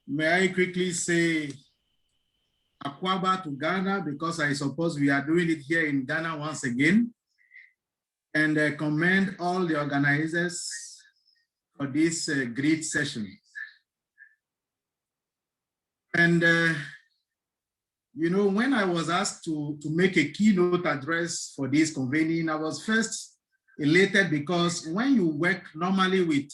May I quickly say Akwaba to Ghana, because I suppose we are doing it here in Ghana once again, and commend all the organizers for this great session. And, you know, when I was asked to make a keynote address for this convening, I was first elated because when you work normally with,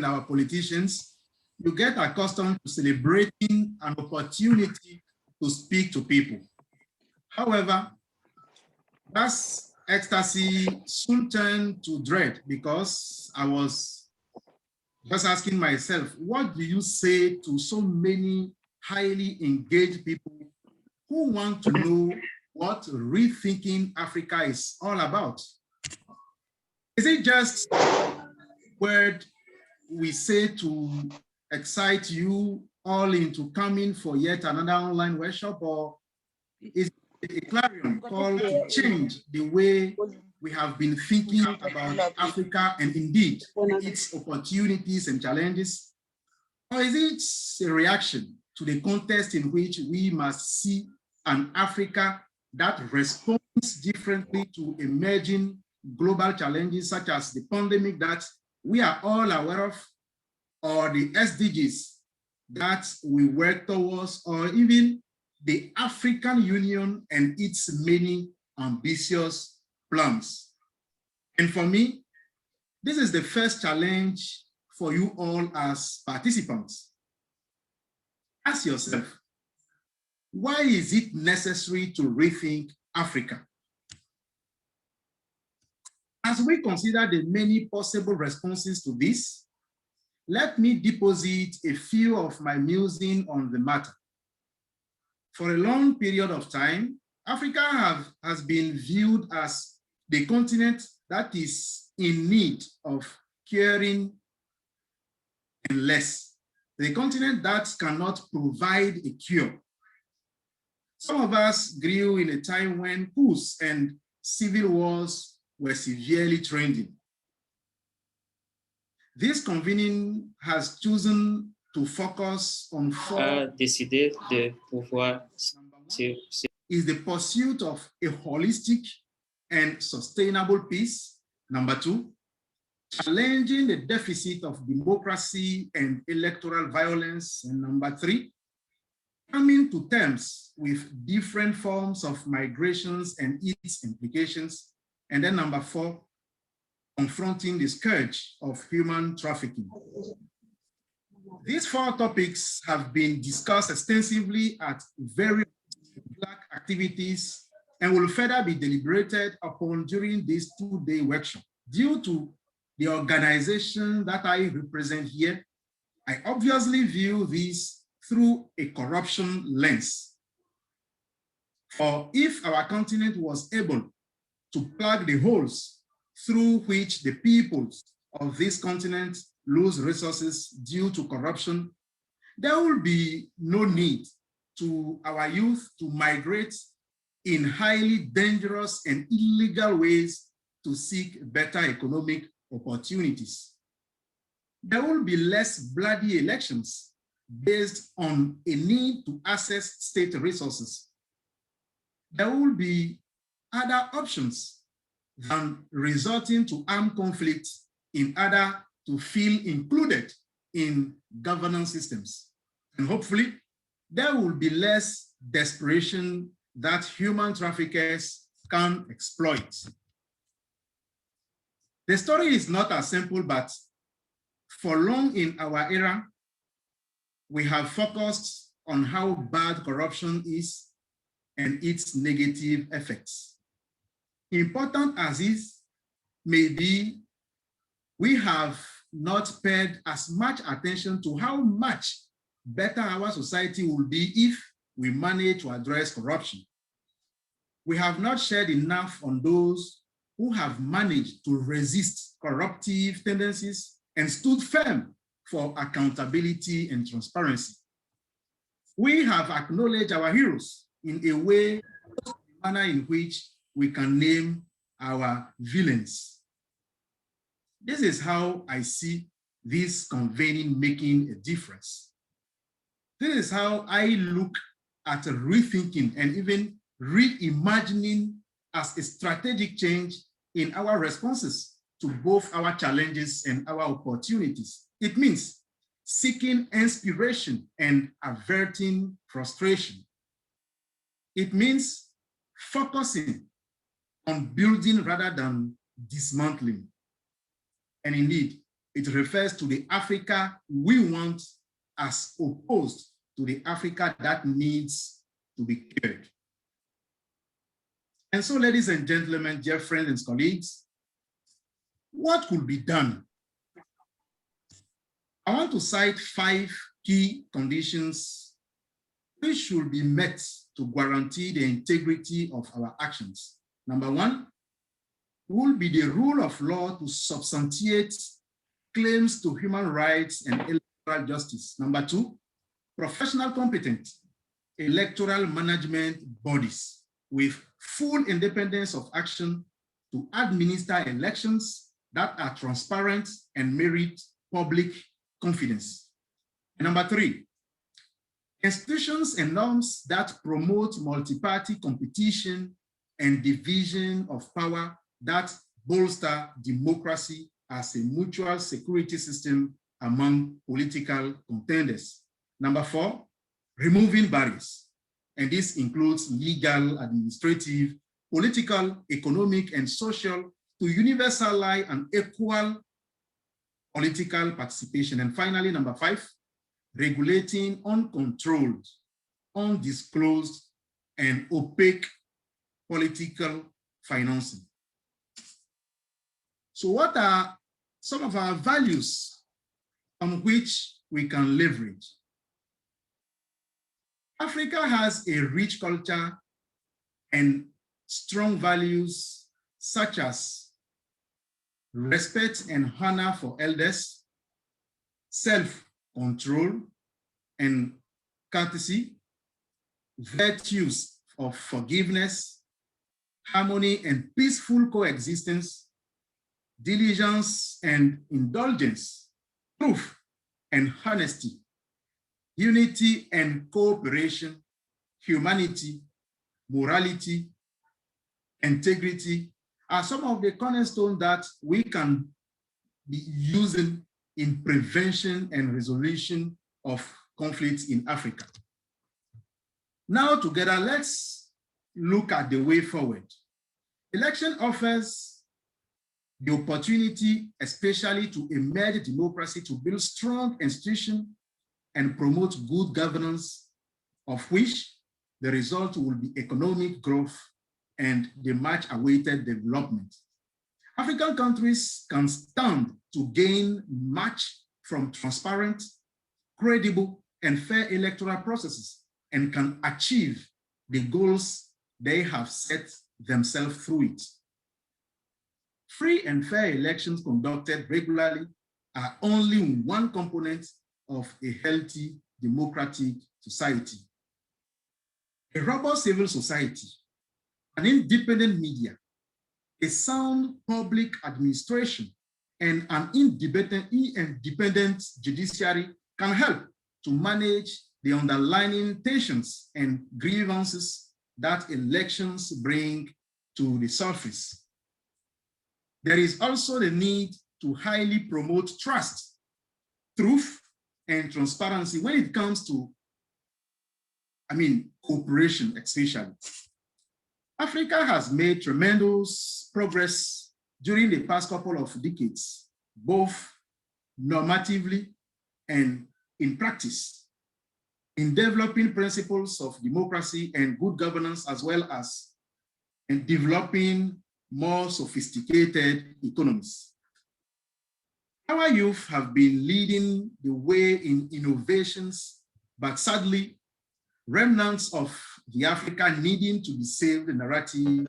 our politicians, you get accustomed to celebrating an opportunity to speak to people. However, that's ecstasy soon turned to dread because I was just asking myself, what do you say to so many highly engaged people who want to know what rethinking Africa is all about? Is it just a word we say to excite you all into coming for yet another online workshop, or is it a clarion call to change the way we have been thinking about Africa and indeed its opportunities and challenges? Or is it a reaction to the context in which we must see an Africa that responds differently to emerging global challenges such as the pandemic that we are all aware of, or the SDGs that we work towards, or even the African Union and its many ambitious plans? And for me, this is the first challenge for you all as participants. Ask yourself, why is it necessary to rethink Africa? As we consider the many possible responses to this, let me deposit a few of my musings on the matter. For a long period of time, Africa has been viewed as the continent that is in need of caring and less, the continent that cannot provide a cure. Some of us grew in a time when coups and civil wars were severely trending. This convening has chosen to focus on four. Décidé de pouvoir is the pursuit of a holistic and sustainable peace. Number two, challenging the deficit of democracy and electoral violence. And number three, coming to terms with different forms of migrations and its implications. And then number four, confronting the scourge of human trafficking. These four topics have been discussed extensively at various Black activities and will further be deliberated upon during this two-day workshop. Due to the organization that I represent here, I obviously view this through a corruption lens. For if our continent was able to plug the holes through which the peoples of this continent lose resources due to corruption, there will be no need to our youth to migrate in highly dangerous and illegal ways to seek better economic opportunities. There will be less bloody elections based on a need to access state resources. There will be other options than resorting to armed conflict in order to feel included in governance systems. And hopefully, there will be less desperation that human traffickers can exploit. The story is not as simple, but for long in our era, we have focused on how bad corruption is and its negative effects. Important as this may be, we have not paid as much attention to how much better our society will be if we manage to address corruption. We have not shared enough on those who have managed to resist corruptive tendencies and stood firm for accountability and transparency. We have acknowledged our heroes in a way, a manner in which we can name our villains. This is how I see this convening making a difference. This is how I look at rethinking and even reimagining as a strategic change in our responses to both our challenges and our opportunities. It means seeking inspiration and averting frustration. It means focusing on building rather than dismantling. And indeed, it refers to the Africa we want as opposed to the Africa that needs to be cared. And so, ladies and gentlemen, dear friends and colleagues, what could be done? I want to cite 5 key conditions which should be met to guarantee the integrity of our actions. Number 1 will be the rule of law to substantiate claims to human rights and electoral justice. Number 2, professional competent electoral management bodies with full independence of action to administer elections that are transparent and merit public confidence. And number 3, institutions and norms that promote multi-party competition and division of power that bolster democracy as a mutual security system among political contenders. Number 4, removing barriers. And this includes legal, administrative, political, economic, and social to universalize and equal political participation. And finally, number 5, regulating uncontrolled, undisclosed, and opaque political financing. So what are some of our values on which we can leverage? Africa has a rich culture and strong values such as respect and honor for elders, self-control and courtesy, virtues of forgiveness, harmony and peaceful coexistence, diligence and indulgence, truth and honesty, unity and cooperation, humanity, morality, integrity are some of the cornerstones that we can be using in prevention and resolution of conflicts in Africa. Now together, let's look at the way forward. Election offers the opportunity, especially to emerge democracy, to build strong institutions and promote good governance, of which the result will be economic growth and the much-awaited development. African countries can stand to gain much from transparent, credible, and fair electoral processes and can achieve the goals they have set themselves through it. Free and fair elections conducted regularly are only one component of a healthy democratic society. A robust civil society, an independent media, a sound public administration, and an independent judiciary can help to manage the underlying tensions and grievances that elections bring to the surface. There is also the need to highly promote trust, truth, and transparency when it comes to, cooperation especially. Africa has made tremendous progress during the past couple of decades, both normatively and in practice, in developing principles of democracy and good governance, as well as in developing more sophisticated economies. Our youth have been leading the way in innovations, but sadly, remnants of the Africa needing to be saved narrative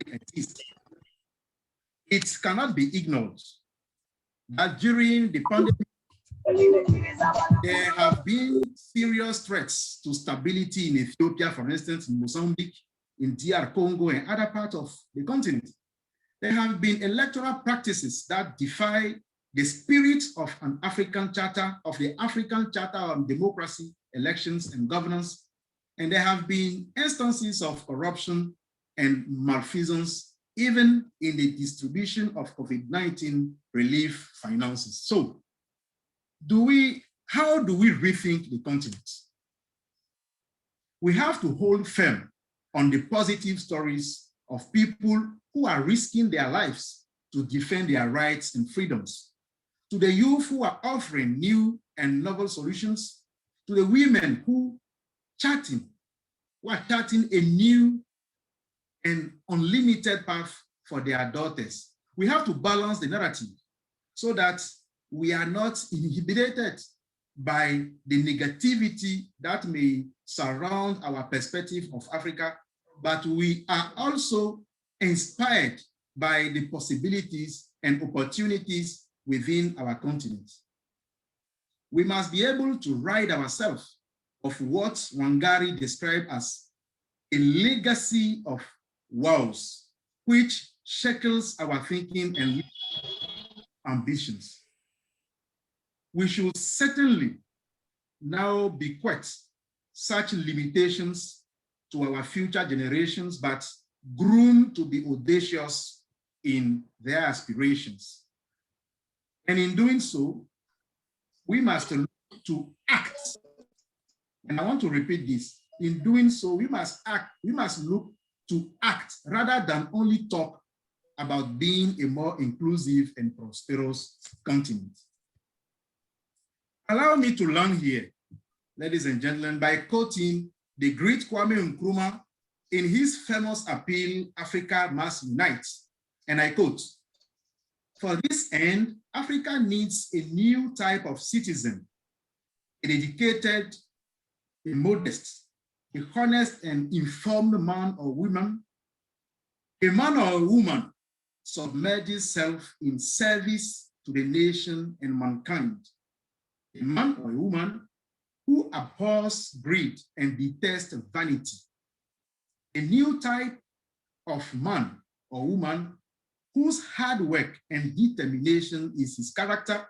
exist. It cannot be ignored that during the pandemic, there have been serious threats to stability in Ethiopia, for instance, in Mozambique, in DR Congo, and other parts of the continent. There have been electoral practices that defy the spirit of an African charter, of the African Charter on Democracy, Elections, and Governance, and there have been instances of corruption and malfeasance, even in the distribution of COVID-19 relief finances. So, how do we rethink the continent? We have to hold firm on the positive stories of people who are risking their lives to defend their rights and freedoms, to the youth who are offering new and novel solutions, to the women who are charting a new and unlimited path for their daughters. We have to balance the narrative so that we are not inhibited by the negativity that may surround our perspective of Africa, but we are also inspired by the possibilities and opportunities within our continent. We must be able to rid ourselves of what Wangari described as a legacy of woes, which shackles our thinking and ambitions. We should certainly now bequeath such limitations to our future generations, but groom to be audacious in their aspirations. And in doing so, we must look to act. And I want to repeat this. In doing so, we must act. We must look to act rather than only talk about being a more inclusive and prosperous continent. Allow me to learn here, ladies and gentlemen, by quoting the great Kwame Nkrumah in his famous appeal, Africa Must Unite. And I quote, "For this end, Africa needs a new type of citizen, a dedicated, a modest, a honest and informed man or woman, a man or a woman submerges self in service to the nation and mankind, a man or a woman who abhors greed and detests vanity, a new type of man or woman whose hard work and determination is his character,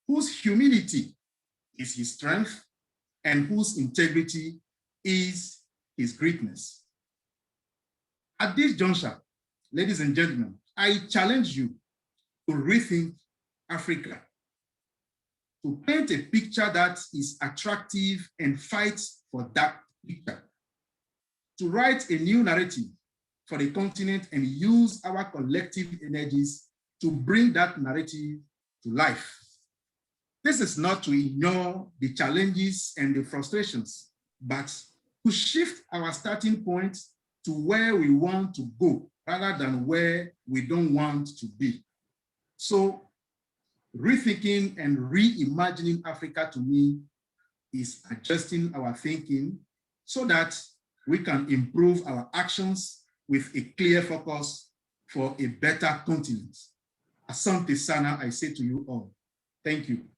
whose humility is his strength, and whose integrity is his greatness." At this juncture, ladies and gentlemen, I challenge you to rethink Africa, to paint a picture that is attractive and fight for that picture, to write a new narrative for the continent and use our collective energies to bring that narrative to life. This is not to ignore the challenges and the frustrations, but to shift our starting point to where we want to go rather than where we don't want to be. So rethinking and reimagining Africa to me is adjusting our thinking so that we can improve our actions with a clear focus for a better continent. Asante sana, I say to you all. Thank you.